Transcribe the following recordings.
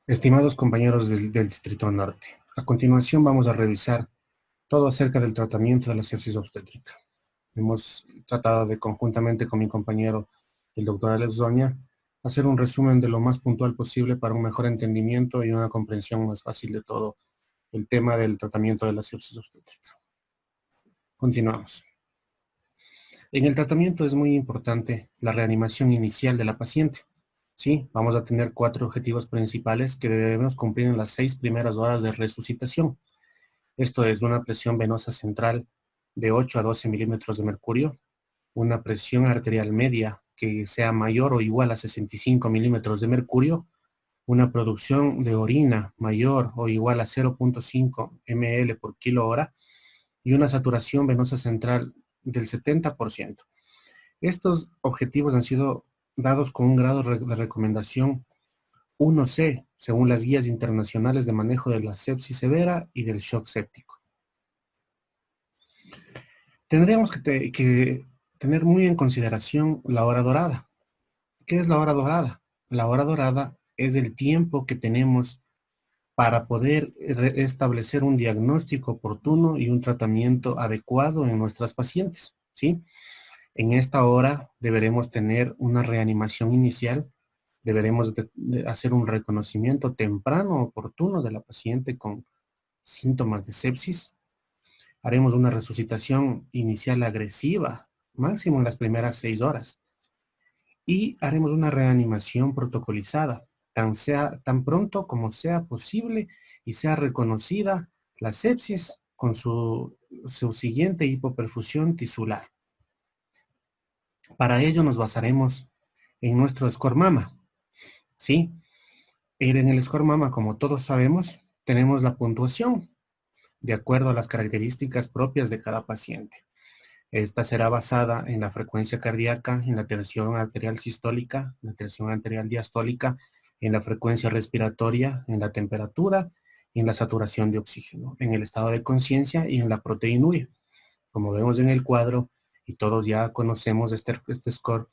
Estimados compañeros del Distrito Norte, a continuación vamos a revisar todo acerca del tratamiento de la sepsis obstétrica. Hemos tratado de, conjuntamente con mi compañero, el doctor Alex Doña, hacer un resumen de lo más puntual posible para un mejor entendimiento y una comprensión más fácil de todo el tema del tratamiento de la sepsis obstétrica. Continuamos. En el tratamiento es muy importante la reanimación inicial de la paciente. Sí, vamos a tener 4 objetivos principales que debemos cumplir en las 6 primeras horas de resucitación. Esto es una presión venosa central de 8 a 12 milímetros de mercurio, una presión arterial media que sea mayor o igual a 65 milímetros de mercurio, una producción de orina mayor o igual a 0.5 ml por kilo hora y una saturación venosa central del 70%. Estos objetivos han sido dados con un grado de recomendación 1C, según las guías internacionales de manejo de la sepsis severa y del shock séptico. Tendríamos que tener muy en consideración la hora dorada. ¿Qué es la hora dorada? La hora dorada es el tiempo que tenemos para poder establecer un diagnóstico oportuno y un tratamiento adecuado en nuestras pacientes, ¿sí? En esta hora deberemos tener una reanimación inicial, deberemos de hacer un reconocimiento temprano, oportuno de la paciente con síntomas de sepsis. Haremos una resucitación inicial agresiva, máximo en las primeras 6 horas. Y haremos una reanimación protocolizada, tan pronto como sea posible y sea reconocida la sepsis con su siguiente hipoperfusión tisular. Para ello nos basaremos en nuestro score mama, ¿sí? En el score mama, como todos sabemos, tenemos la puntuación de acuerdo a las características propias de cada paciente. Esta será basada en la frecuencia cardíaca, en la tensión arterial sistólica, la tensión arterial diastólica, en la frecuencia respiratoria, en la temperatura, en la saturación de oxígeno, en el estado de conciencia y en la proteinuria. Como vemos en el cuadro, y todos ya conocemos este score,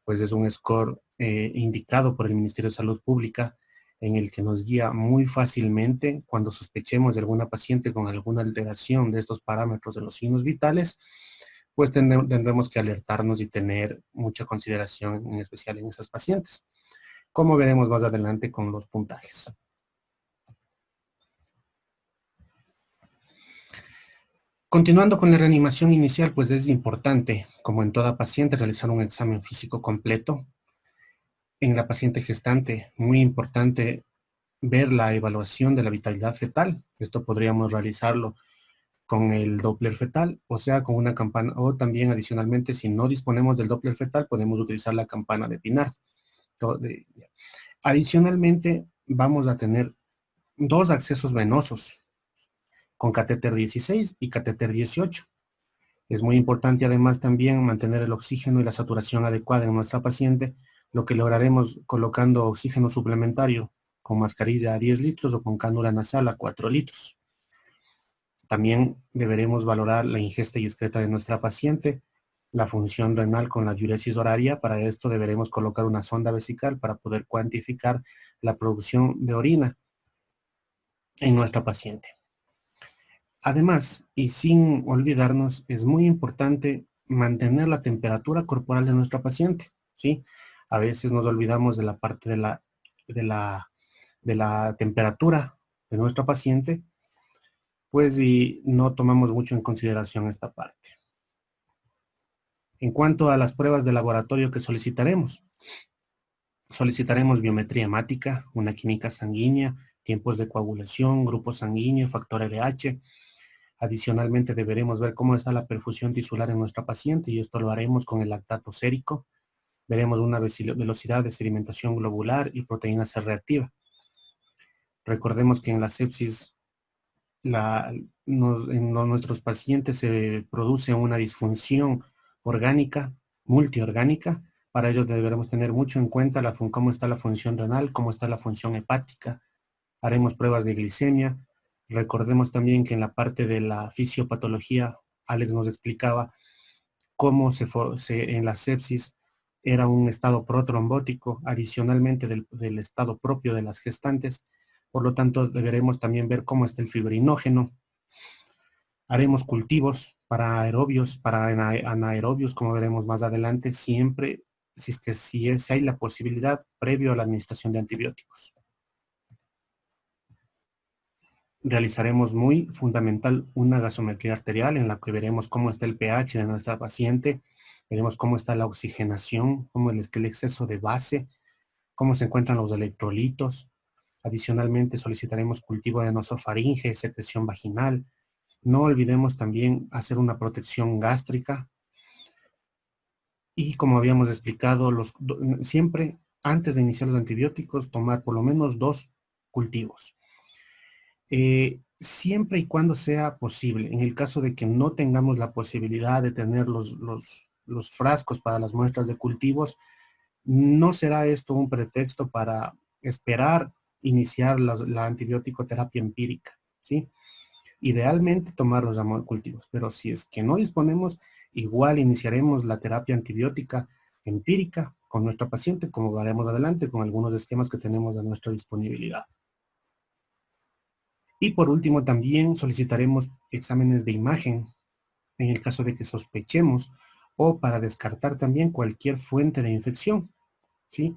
pues es un score indicado por el Ministerio de Salud Pública, en el que nos guía muy fácilmente cuando sospechemos de alguna paciente con alguna alteración de estos parámetros de los signos vitales, pues tendremos que alertarnos y tener mucha consideración, en especial en esas pacientes, como veremos más adelante con los puntajes. Continuando con la reanimación inicial, pues es importante, como en toda paciente, realizar un examen físico completo. En la paciente gestante, muy importante ver la evaluación de la vitalidad fetal. Esto podríamos realizarlo con el Doppler fetal, o sea, con una campana, o también adicionalmente, si no disponemos del Doppler fetal, podemos utilizar la campana de Pinard. Adicionalmente, vamos a tener 2 accesos venosos con catéter 16 y catéter 18. Es muy importante además también mantener el oxígeno y la saturación adecuada en nuestra paciente, lo que lograremos colocando oxígeno suplementario con mascarilla a 10 litros o con cánula nasal a 4 litros. También deberemos valorar la ingesta y excreta de nuestra paciente, la función renal con la diuresis horaria. Para esto deberemos colocar una sonda vesical para poder cuantificar la producción de orina en nuestra paciente. Además, y sin olvidarnos, es muy importante mantener la temperatura corporal de nuestra paciente, ¿sí? A veces nos olvidamos de la parte de la temperatura de nuestra paciente, pues y no tomamos mucho en consideración esta parte. En cuanto a las pruebas de laboratorio que solicitaremos biometría hemática, una química sanguínea, tiempos de coagulación, grupo sanguíneo, factor LH. Adicionalmente deberemos ver cómo está la perfusión tisular en nuestra paciente y esto lo haremos con el lactato sérico. Veremos una velocidad de sedimentación globular y proteína C reactiva. Recordemos que en la sepsis en nuestros pacientes se produce una disfunción orgánica, multiorgánica. Para ello deberemos tener mucho en cuenta cómo está la función renal, cómo está la función hepática. Haremos pruebas de glicemia. Recordemos también que en la parte de la fisiopatología, Alex nos explicaba cómo en la sepsis era un estado protrombótico, adicionalmente del estado propio de las gestantes. Por lo tanto, deberemos también ver cómo está el fibrinógeno. Haremos cultivos para aerobios, para anaerobios, como veremos más adelante, siempre si hay la posibilidad previo a la administración de antibióticos. Realizaremos muy fundamental una gasometría arterial en la que veremos cómo está el pH de nuestra paciente, veremos cómo está la oxigenación, cómo está el exceso de base, cómo se encuentran los electrolitos. Adicionalmente solicitaremos cultivo de nasofaringe, secreción vaginal. No olvidemos también hacer una protección gástrica. Y como habíamos explicado, siempre antes de iniciar los antibióticos, tomar por lo menos 2 cultivos. Siempre y cuando sea posible, en el caso de que no tengamos la posibilidad de tener los frascos para las muestras de cultivos, no será esto un pretexto para esperar iniciar la antibiótico terapia empírica, ¿sí? Idealmente tomar los cultivos, pero si es que no disponemos, igual iniciaremos la terapia antibiótica empírica con nuestra paciente, como haremos adelante con algunos esquemas que tenemos a nuestra disponibilidad. Y por último, también solicitaremos exámenes de imagen en el caso de que sospechemos o para descartar también cualquier fuente de infección, ¿sí?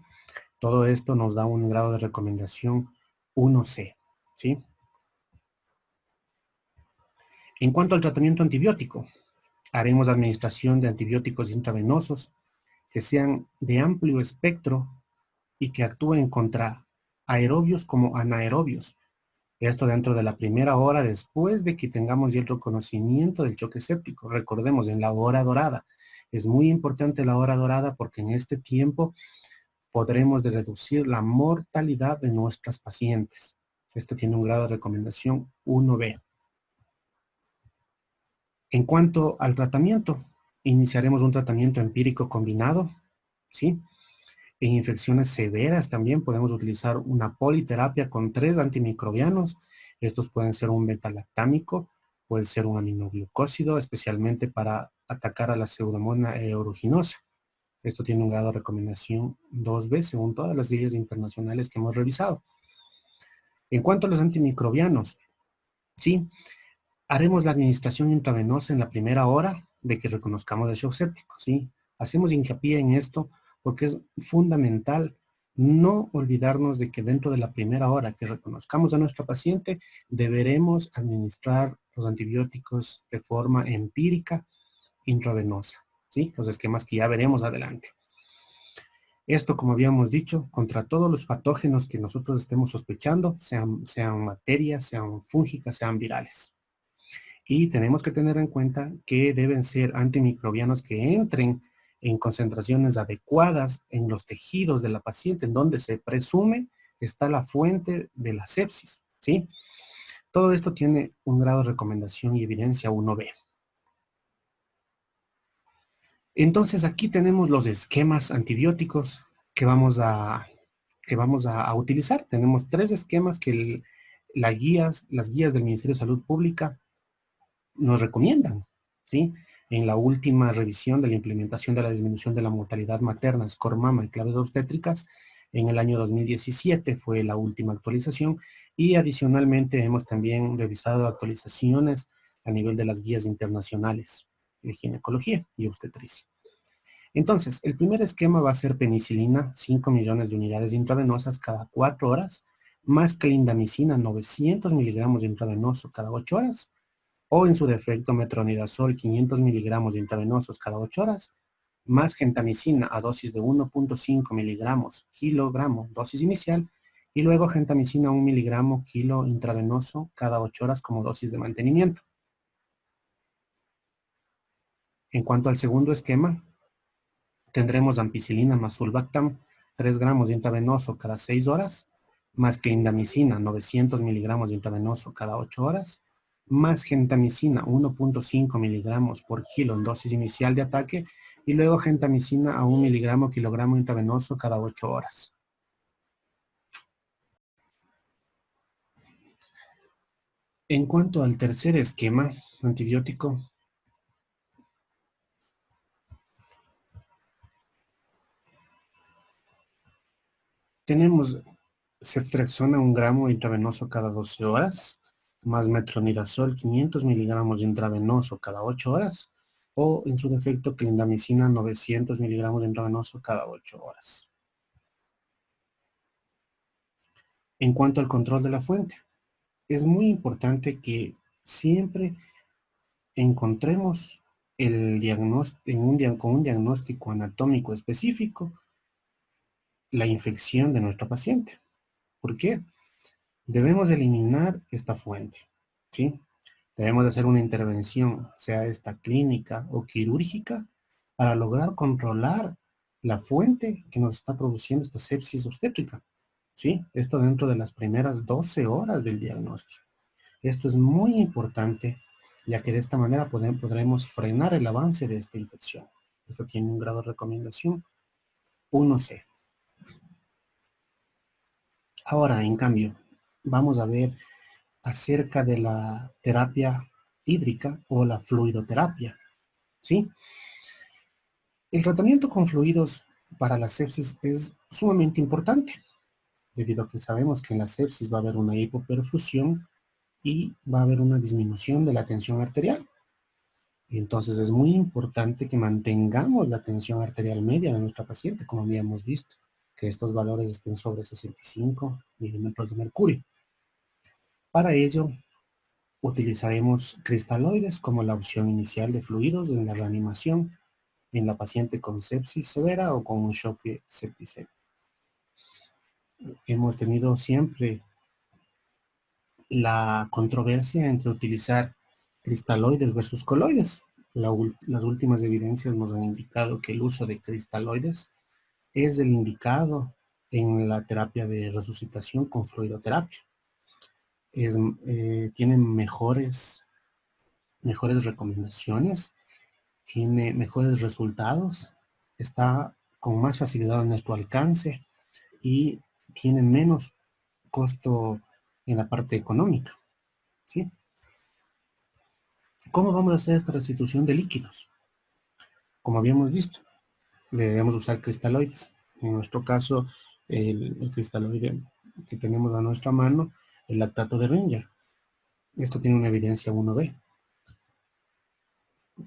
Todo esto nos da un grado de recomendación 1C, ¿sí? En cuanto al tratamiento antibiótico, haremos administración de antibióticos intravenosos que sean de amplio espectro y que actúen contra aerobios como anaerobios. Esto dentro de la primera hora después de que tengamos ya el reconocimiento del choque séptico. Recordemos, en la hora dorada. Es muy importante la hora dorada porque en este tiempo podremos reducir la mortalidad de nuestras pacientes. Esto tiene un grado de recomendación 1B. En cuanto al tratamiento, iniciaremos un tratamiento empírico combinado, ¿sí? En infecciones severas también podemos utilizar una politerapia con 3 antimicrobianos. Estos pueden ser un beta-lactámico, puede ser un aminoglucósido, especialmente para atacar a la pseudomonas aeruginosa. Esto tiene un grado de recomendación 2B según todas las guías internacionales que hemos revisado. En cuanto a los antimicrobianos, ¿sí? Haremos la administración intravenosa en la primera hora de que reconozcamos el shock séptico, ¿sí? Hacemos hincapié en esto porque es fundamental no olvidarnos de que dentro de la primera hora que reconozcamos a nuestra paciente, deberemos administrar los antibióticos de forma empírica intravenosa, ¿sí? Los esquemas que ya veremos adelante. Esto, como habíamos dicho, contra todos los patógenos que nosotros estemos sospechando, sean bacterias, sean fúngicas, sean virales. Y tenemos que tener en cuenta que deben ser antimicrobianos que entren en concentraciones adecuadas en los tejidos de la paciente, en donde se presume está la fuente de la sepsis, ¿sí? Todo esto tiene un grado de recomendación y evidencia 1B. Entonces aquí tenemos los esquemas antibióticos que vamos a utilizar. Tenemos 3 esquemas que las guías del Ministerio de Salud Pública nos recomiendan, ¿sí? En la última revisión de la implementación de la disminución de la mortalidad materna, SCORE Mama y claves obstétricas, en el año 2017 fue la última actualización y adicionalmente hemos también revisado actualizaciones a nivel de las guías internacionales de ginecología y obstetricia. Entonces, el primer esquema va a ser penicilina, 5 millones de unidades intravenosas cada 4 horas, más clindamicina, 900 miligramos intravenoso cada 8 horas, o en su defecto metronidazol 500 miligramos intravenosos cada 8 horas, más gentamicina a dosis de 1.5 miligramos kilogramo dosis inicial, y luego gentamicina 1 miligramo kilo intravenoso cada 8 horas como dosis de mantenimiento. En cuanto al segundo esquema, tendremos ampicilina más sulbactam 3 gramos intravenoso cada 6 horas, más clindamicina 900 miligramos intravenoso cada 8 horas, más gentamicina 1.5 miligramos por kilo en dosis inicial de ataque, y luego gentamicina a 1 miligramo kilogramo intravenoso cada 8 horas. En cuanto al tercer esquema antibiótico, Tenemos ceftriaxona 1 gramo intravenoso cada 12 horas, más metronidazol 500 miligramos intravenoso cada 8 horas, o en su defecto clindamicina 900 miligramos intravenoso cada 8 horas. En cuanto al control de la fuente, es muy importante que siempre encontremos el diagnóstico, con un diagnóstico anatómico específico la infección de nuestro paciente. ¿Por qué? Debemos eliminar esta fuente, ¿sí? Debemos hacer una intervención, sea esta clínica o quirúrgica, para lograr controlar la fuente que nos está produciendo esta sepsis obstétrica, ¿sí? Esto dentro de las primeras 12 horas del diagnóstico. Esto es muy importante, ya que de esta manera podremos frenar el avance de esta infección. Esto tiene un grado de recomendación 1C. Ahora, en cambio, vamos a ver acerca de la terapia hídrica o la fluidoterapia, ¿sí? El tratamiento con fluidos para la sepsis es sumamente importante, debido a que sabemos que en la sepsis va a haber una hipoperfusión y va a haber una disminución de la tensión arterial. Entonces es muy importante que mantengamos la tensión arterial media de nuestra paciente, como habíamos visto, que estos valores estén sobre 65 milímetros de mercurio. Para ello, utilizaremos cristaloides como la opción inicial de fluidos en la reanimación en la paciente con sepsis severa o con un shock septicemia. Hemos tenido siempre la controversia entre utilizar cristaloides versus coloides. Las últimas evidencias nos han indicado que el uso de cristaloides es el indicado en la terapia de resucitación con fluidoterapia. Tiene mejores recomendaciones, tiene mejores resultados, está con más facilidad a nuestro alcance y tiene menos costo en la parte económica, ¿sí? ¿Cómo vamos a hacer esta restitución de líquidos? Como habíamos visto, debemos usar cristaloides. En nuestro caso, el cristaloide que tenemos a nuestra mano, el lactato de Ringer. Esto tiene una evidencia 1B.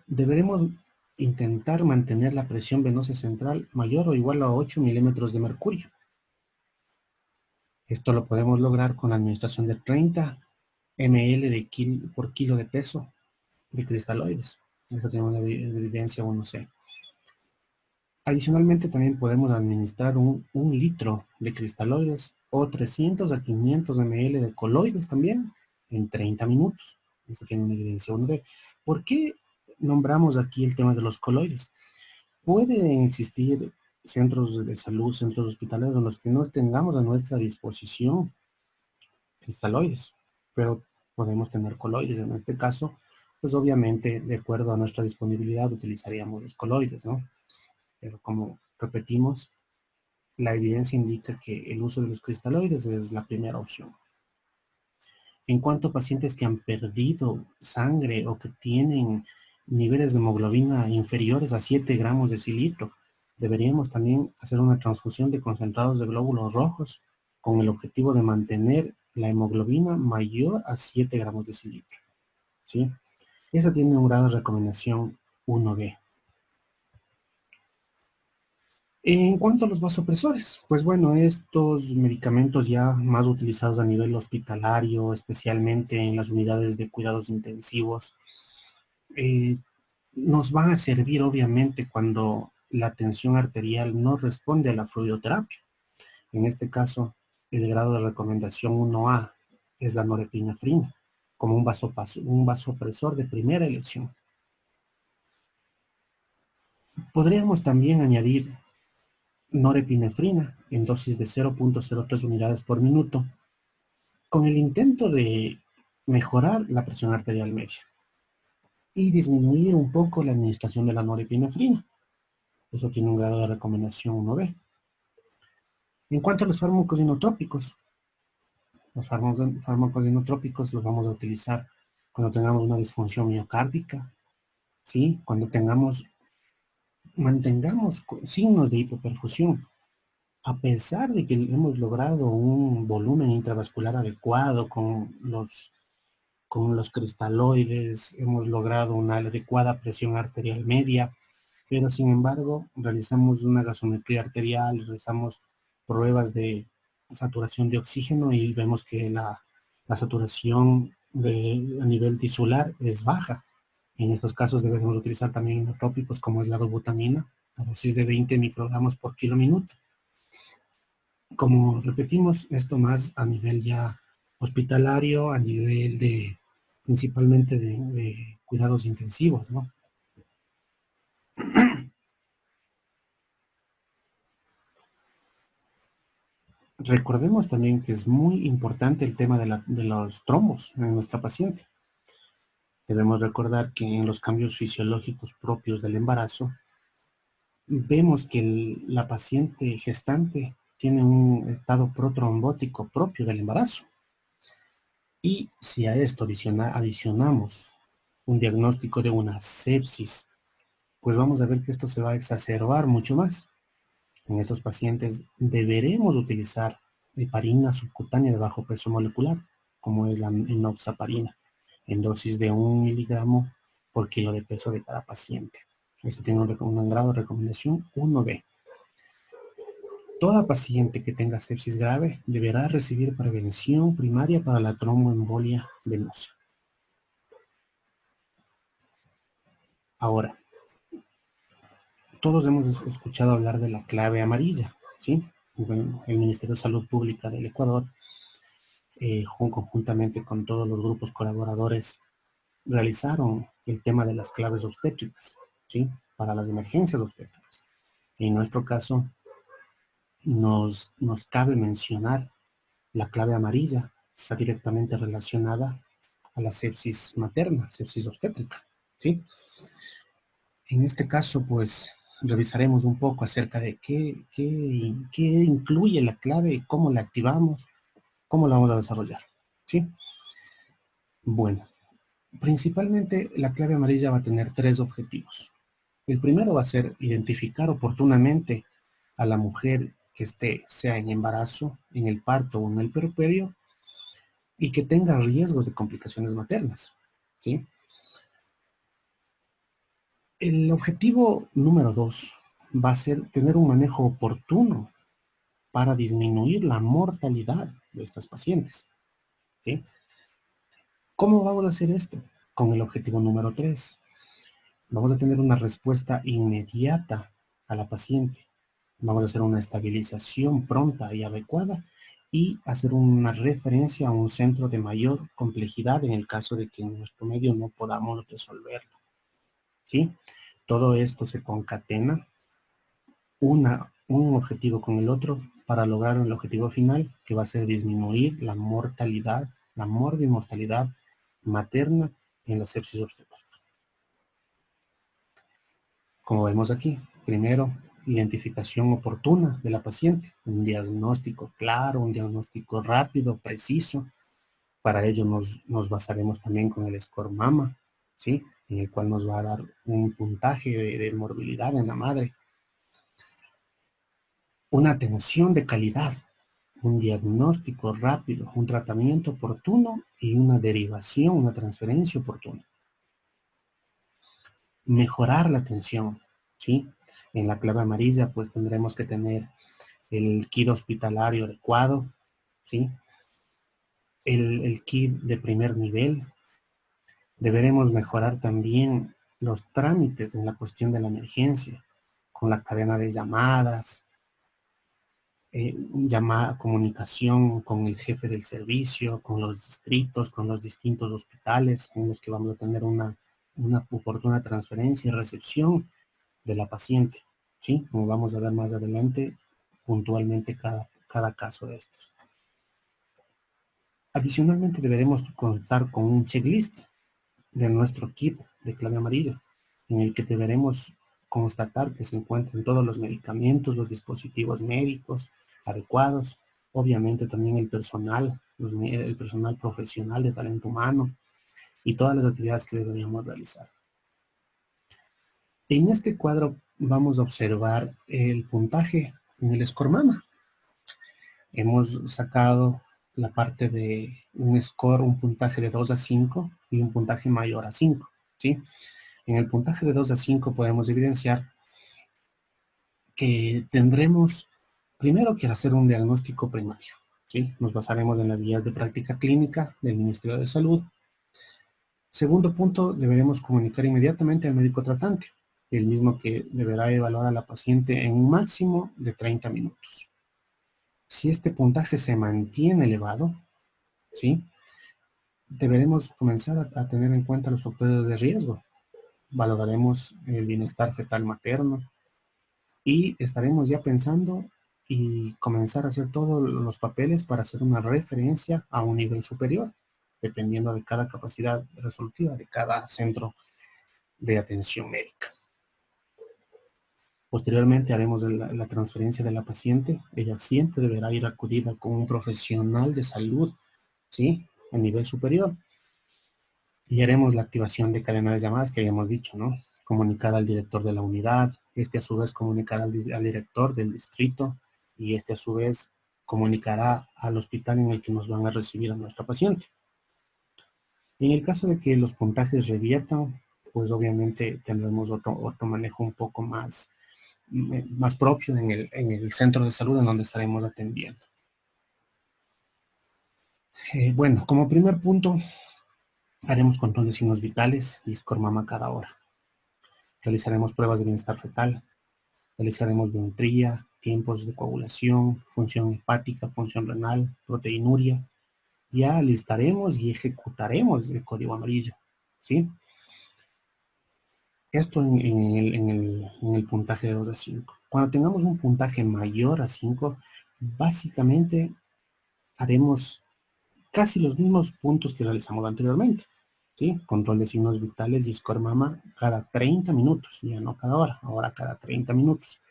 Deberemos intentar mantener la presión venosa central mayor o igual a 8 milímetros de mercurio. Esto lo podemos lograr con la administración de 30 ml por kilo de peso de cristaloides. Esto tiene una evidencia 1C. Adicionalmente también podemos administrar un litro de cristaloides o 300 a 500 ml de coloides también en 30 minutos. Esto tiene una evidencia 1B. ¿Por qué nombramos aquí el tema de los coloides? Pueden existir centros de salud, centros hospitalarios en los que no tengamos a nuestra disposición cristaloides, pero podemos tener coloides. En este caso, pues obviamente, de acuerdo a nuestra disponibilidad, utilizaríamos los coloides, ¿no? Pero como repetimos, la evidencia indica que el uso de los cristaloides es la primera opción. En cuanto a pacientes que han perdido sangre o que tienen niveles de hemoglobina inferiores a 7 gramos de decilitro, deberíamos también hacer una transfusión de concentrados de glóbulos rojos con el objetivo de mantener la hemoglobina mayor a 7 gramos de decilitro, ¿sí? Esa tiene un grado de recomendación 1B. En cuanto a los vasopresores, pues bueno, estos medicamentos ya más utilizados a nivel hospitalario, especialmente en las unidades de cuidados intensivos, nos van a servir obviamente cuando la tensión arterial no responde a la fluidoterapia. En este caso, el grado de recomendación 1A es la norepinefrina, como un vasopresor de primera elección. Podríamos también añadir norepinefrina en dosis de 0.03 unidades por minuto, con el intento de mejorar la presión arterial media y disminuir un poco la administración de la norepinefrina. Eso tiene un grado de recomendación 1B. En cuanto a los fármacos inotrópicos, los fármacos inotrópicos los vamos a utilizar cuando tengamos una disfunción miocárdica, ¿sí? Cuando mantengamos signos de hipoperfusión. A pesar de que hemos logrado un volumen intravascular adecuado con los cristaloides, hemos logrado una adecuada presión arterial media, pero sin embargo realizamos una gasometría arterial, realizamos pruebas de saturación de oxígeno y vemos que la saturación a nivel tisular es baja. En estos casos debemos utilizar también inotrópicos como es la dobutamina, a dosis de 20 microgramos por kilo minuto. Como repetimos, esto más a nivel ya hospitalario, a nivel de principalmente de cuidados intensivos, ¿no? Recordemos también que es muy importante el tema de los trombos en nuestra paciente. Debemos recordar que en los cambios fisiológicos propios del embarazo, vemos que la paciente gestante tiene un estado protrombótico propio del embarazo. Y si a esto adicionamos un diagnóstico de una sepsis, pues vamos a ver que esto se va a exacerbar mucho más. En estos pacientes deberemos utilizar heparina subcutánea de bajo peso molecular, como es la enoxaparina, en dosis de 1 miligramo por kilo de peso de cada paciente. Esto tiene un grado de recomendación 1B. Toda paciente que tenga sepsis grave deberá recibir prevención primaria para la tromboembolia venosa. Ahora, todos hemos escuchado hablar de la clave amarilla, ¿sí? Bueno, el Ministerio de Salud Pública del Ecuador, conjuntamente con todos los grupos colaboradores, realizaron el tema de las claves obstétricas, ¿sí? Para las emergencias obstétricas. En nuestro caso, nos cabe mencionar la clave amarilla, está directamente relacionada a la sepsis materna, sepsis obstétrica, ¿sí? En este caso, pues, revisaremos un poco acerca de qué incluye la clave, cómo la activamos, cómo la vamos a desarrollar, ¿sí? Bueno, principalmente la clave amarilla va a tener 3 objetivos. El primero va a ser identificar oportunamente a la mujer que esté, sea en embarazo, en el parto o en el puerperio, y que tenga riesgos de complicaciones maternas, ¿sí? El objetivo número 2 va a ser tener un manejo oportuno para disminuir la mortalidad de estas pacientes, ¿sí? ¿Cómo vamos a hacer esto? Con el objetivo número 3. Vamos a tener una respuesta inmediata a la paciente. Vamos a hacer una estabilización pronta y adecuada y hacer una referencia a un centro de mayor complejidad en el caso de que en nuestro medio no podamos resolverlo, ¿sí? Todo esto se concatena un objetivo con el otro para lograr el objetivo final, que va a ser disminuir la mortalidad, la morbimortalidad materna en la sepsis obstétrica. Como vemos aquí, primero, identificación oportuna de la paciente, un diagnóstico claro, un diagnóstico rápido, preciso. Para ello nos basaremos también con el score mama, ¿sí? En el cual nos va a dar un puntaje de morbilidad en la madre. Una atención de calidad, un diagnóstico rápido, un tratamiento oportuno y una derivación, una transferencia oportuna. Mejorar la atención, ¿sí? En la clave amarilla, pues tendremos que tener el kit hospitalario adecuado, ¿sí? El kit de primer nivel. Deberemos mejorar también los trámites en la cuestión de la emergencia, con la cadena de llamadas, comunicación con el jefe del servicio, con los distritos, con los distintos hospitales en los que vamos a tener una oportuna transferencia y recepción de la paciente, ¿sí? Como vamos a ver más adelante puntualmente cada caso de estos. Adicionalmente deberemos contar con un checklist de nuestro kit de clave amarilla, en el que deberemos constatar que se encuentran todos los medicamentos, los dispositivos médicos adecuados, obviamente también el personal profesional de talento humano y todas las actividades que deberíamos realizar. En este cuadro vamos a observar el puntaje en el score mama, Hemos sacado la parte de un score, un puntaje de 2 a 5 y un puntaje mayor a 5, ¿sí? En el puntaje de 2 a 5 podemos evidenciar que tendremos primero que hacer un diagnóstico primario, ¿sí? Nos basaremos en las guías de práctica clínica del Ministerio de Salud. Segundo punto, deberemos comunicar inmediatamente al médico tratante, el mismo que deberá evaluar a la paciente en un máximo de 30 minutos. Si este puntaje se mantiene elevado, ¿sí? Deberemos comenzar a tener en cuenta los factores de riesgo. Valoraremos el bienestar fetal materno y estaremos ya pensando y comenzar a hacer todos los papeles para hacer una referencia a un nivel superior, dependiendo de cada capacidad resolutiva de cada centro de atención médica. Posteriormente haremos la transferencia de la paciente. Ella siempre deberá ir acudida con un profesional de salud, ¿sí? A nivel superior. Y haremos la activación de cadena de llamadas que habíamos dicho, ¿no? Comunicar al director de la unidad, este a su vez comunicará al director del distrito y este a su vez comunicará al hospital en el que nos van a recibir a nuestra paciente. En el caso de que los puntajes reviertan, pues obviamente tendremos otro manejo un poco más propio en el centro de salud en donde estaremos atendiendo. Bueno, como primer punto, haremos control de signos vitales y score mama cada hora. Realizaremos pruebas de bienestar fetal, realizaremos biometría, tiempos de coagulación, función hepática, función renal, proteinuria. Ya alistaremos y ejecutaremos el código amarillo, ¿sí? Esto en el puntaje de 2 a 5. Cuando tengamos un puntaje mayor a 5, básicamente haremos casi los mismos puntos que realizamos anteriormente, ¿sí? Control de signos vitales y score mama cada 30 minutos, ya no cada hora, ahora cada 30 minutos.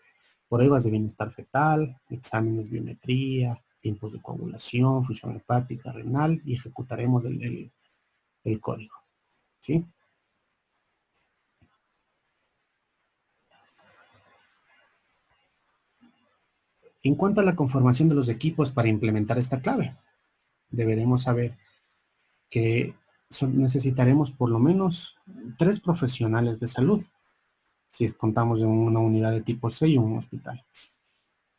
Pruebas de bienestar fetal, exámenes de biometría, tiempos de coagulación, función hepática, renal, y ejecutaremos el código, ¿sí? En cuanto a la conformación de los equipos para implementar esta clave, deberemos saber que necesitaremos por lo menos 3 profesionales de salud, si contamos en una unidad de tipo C y un hospital.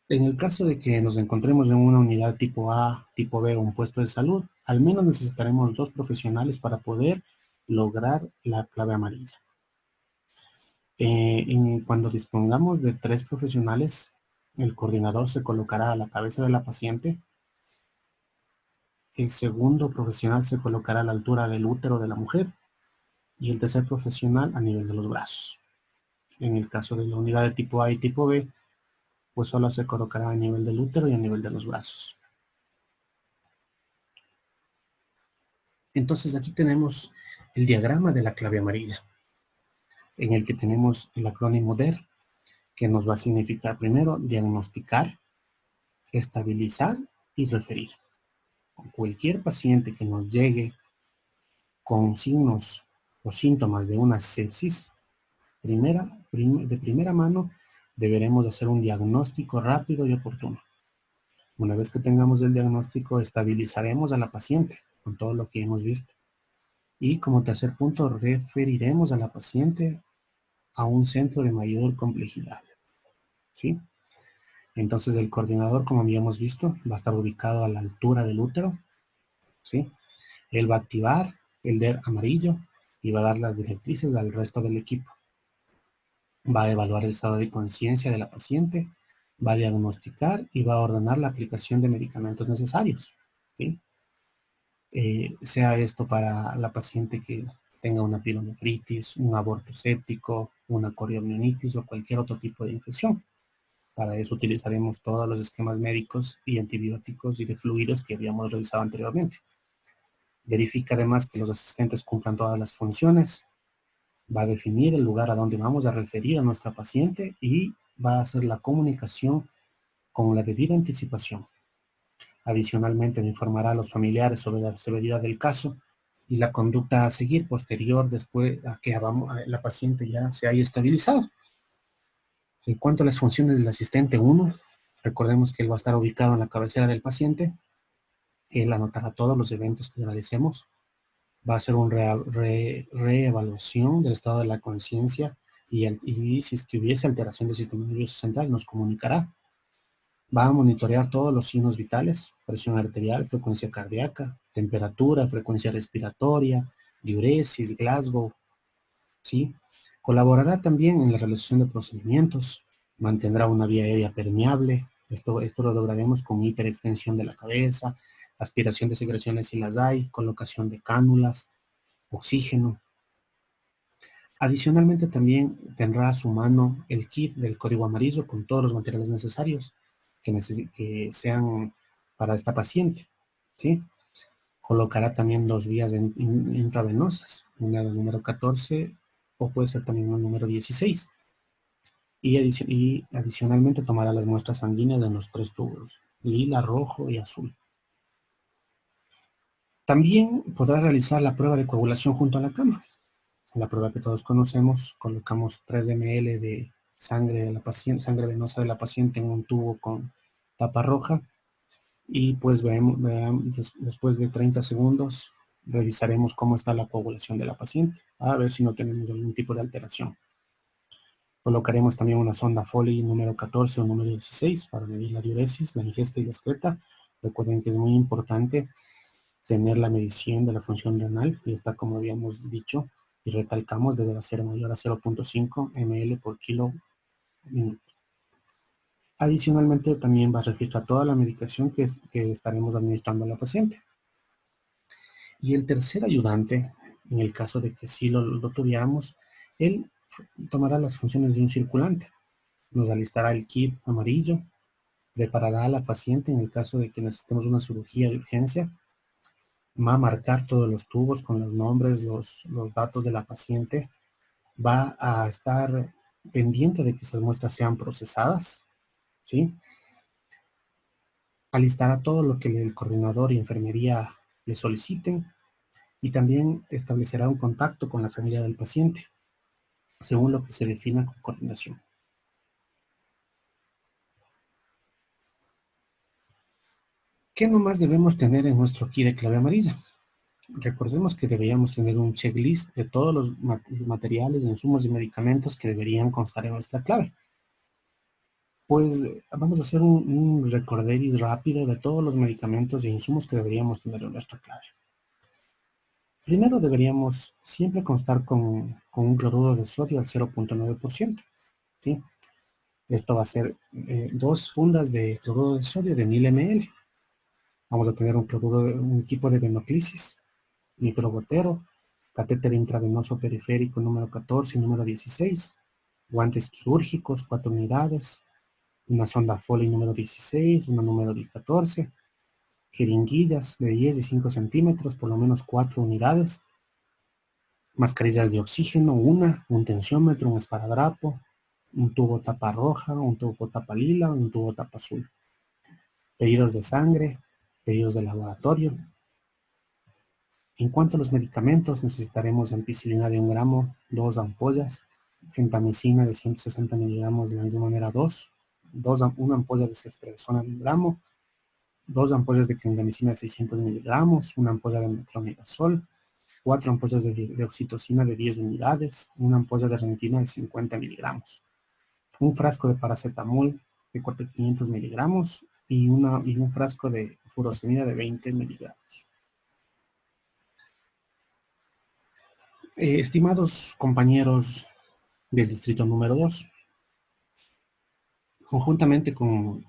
En el caso de que nos encontremos en una unidad tipo A, tipo B o un puesto de salud, al menos necesitaremos 2 profesionales para poder lograr la clave amarilla. Cuando dispongamos de 3 profesionales, el coordinador se colocará a la cabeza de la paciente. El segundo profesional se colocará a la altura del útero de la mujer y el tercer profesional a nivel de los brazos. En el caso de la unidad de tipo A y tipo B, pues solo se colocará a nivel del útero y a nivel de los brazos. Entonces aquí tenemos el diagrama de la clave amarilla, en el que tenemos el acrónimo DER, que nos va a significar primero diagnosticar, estabilizar y referir. Cualquier paciente que nos llegue con signos o síntomas de una sepsis, de primera mano deberemos hacer un diagnóstico rápido y oportuno. Una vez que tengamos el diagnóstico, estabilizaremos a la paciente con todo lo que hemos visto. Y como tercer punto, referiremos a la paciente a un centro de mayor complejidad, ¿sí? Entonces el coordinador, como habíamos visto, va a estar ubicado a la altura del útero, ¿sí? Él va a activar el DER amarillo y va a dar las directrices al resto del equipo. Va a evaluar el estado de conciencia de la paciente, va a diagnosticar y va a ordenar la aplicación de medicamentos necesarios, ¿sí? Sea esto para la paciente que tenga una pielonefritis, un aborto séptico, una coriomionitis o cualquier otro tipo de infección. Para eso utilizaremos todos los esquemas médicos y antibióticos y de fluidos que habíamos realizado anteriormente. Verifica además que los asistentes cumplan todas las funciones. Va a definir el lugar a donde vamos a referir a nuestra paciente y va a hacer la comunicación con la debida anticipación. Adicionalmente, me informará a los familiares sobre la severidad del caso y la conducta a seguir posterior después a que la paciente ya se haya estabilizado. En cuanto a las funciones del asistente 1, Recordemos que él va a estar ubicado en la cabecera del paciente. Él anotará todos los eventos que realicemos. Va a hacer una reevaluación del estado de la conciencia y si es que hubiese alteración del sistema nervioso central, nos comunicará. Va a monitorear todos los signos vitales: presión arterial, frecuencia cardíaca, temperatura, frecuencia respiratoria, diuresis, Glasgow, ¿sí? Colaborará también en la realización de procedimientos, mantendrá una vía aérea permeable. Esto lo lograremos con hiperextensión de la cabeza, aspiración de secreciones si las hay, colocación de cánulas, oxígeno. Adicionalmente también tendrá a su mano el kit del código amarillo con todos los materiales necesarios que sean para esta paciente, ¿sí? Colocará también 2 vías intravenosas, una del número 14 o puede ser también un número 16. Y adicionalmente tomará las muestras sanguíneas de los 3 tubos, lila, rojo y azul. También podrá realizar la prueba de coagulación junto a la cama. La prueba que todos conocemos: colocamos 3 ml de sangre de la paciente, sangre venosa de la paciente en un tubo con tapa roja y pues después de 30 segundos revisaremos cómo está la coagulación de la paciente, a ver si no tenemos algún tipo de alteración. Colocaremos también una sonda Foley número 14 o número 16 para medir la diuresis, la ingesta y la excreta. Recuerden que es muy importante tener la medición de la función renal, y esta, como habíamos dicho y recalcamos, debe ser mayor a 0.5 ml por kilo minuto. Adicionalmente, también va a registrar toda la medicación que estaremos administrando a la paciente. Y el tercer ayudante, en el caso de que sí lo tuviéramos, él tomará las funciones de un circulante. Nos alistará el kit amarillo, preparará a la paciente en el caso de que necesitemos una cirugía de urgencia, va a marcar todos los tubos con los nombres, los datos de la paciente, va a estar pendiente de que esas muestras sean procesadas, ¿sí? Alistará todo lo que el coordinador y enfermería le soliciten y también establecerá un contacto con la familia del paciente, según lo que se defina con coordinación. ¿Qué nomás debemos tener en nuestro kit de clave amarilla? Recordemos que deberíamos tener un checklist de todos los materiales, insumos y medicamentos que deberían constar en nuestra clave. Pues vamos a hacer un recorderis rápido de todos los medicamentos e insumos que deberíamos tener en nuestra clave. Primero deberíamos siempre constar con un cloruro de sodio al 0.9%, ¿sí? Esto va a ser 2 fundas de cloruro de sodio de 1000 ml. Vamos a tener un equipo de venoclisis, microgotero, catéter intravenoso periférico número 14 y número 16, guantes quirúrgicos 4 unidades, una sonda Foley número 16, una número 14, jeringuillas de 10 y 5 centímetros, por lo menos 4 unidades, mascarillas de oxígeno, un tensiómetro, un esparadrapo, un tubo tapa roja, un tubo tapa lila, un tubo tapa azul. Pedidos de sangre, pedidos de laboratorio. En cuanto a los medicamentos, necesitaremos ampicilina de 1 gramo, 2 ampollas, gentamicina de 160 miligramos de la misma manera 2, una ampolla de ceftriaxona de 1 gramo, 2 ampollas de clindamicina de 600 miligramos, una ampolla de metronidazol, 4 ampollas de oxitocina de 10 unidades, una ampolla de rentina de 50 miligramos, un frasco de paracetamol de 500 miligramos y un frasco de furosemida de 20 miligramos. Estimados compañeros del distrito número 2, conjuntamente con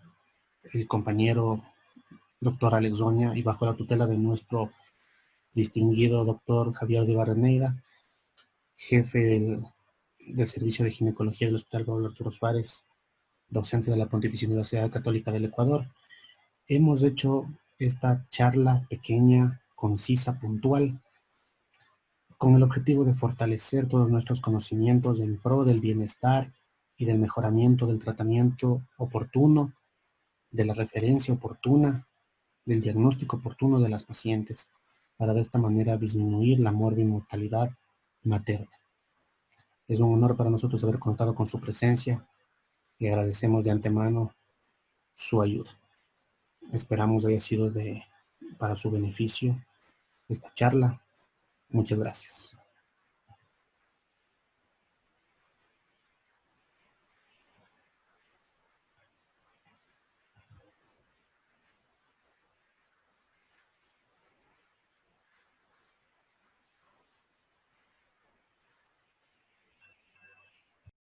el compañero doctor Alex Doña y bajo la tutela de nuestro distinguido doctor Javier de Barreneira, jefe del Servicio de Ginecología del Hospital Pablo Arturo Suárez, docente de la Pontificia Universidad Católica del Ecuador, hemos hecho esta charla pequeña, concisa, puntual, con el objetivo de fortalecer todos nuestros conocimientos en pro del bienestar y del mejoramiento del tratamiento oportuno, de la referencia oportuna, del diagnóstico oportuno de las pacientes, para de esta manera disminuir la morbimortalidad materna. Es un honor para nosotros haber contado con su presencia y agradecemos de antemano su ayuda. Esperamos haya sido para su beneficio esta charla. Muchas gracias.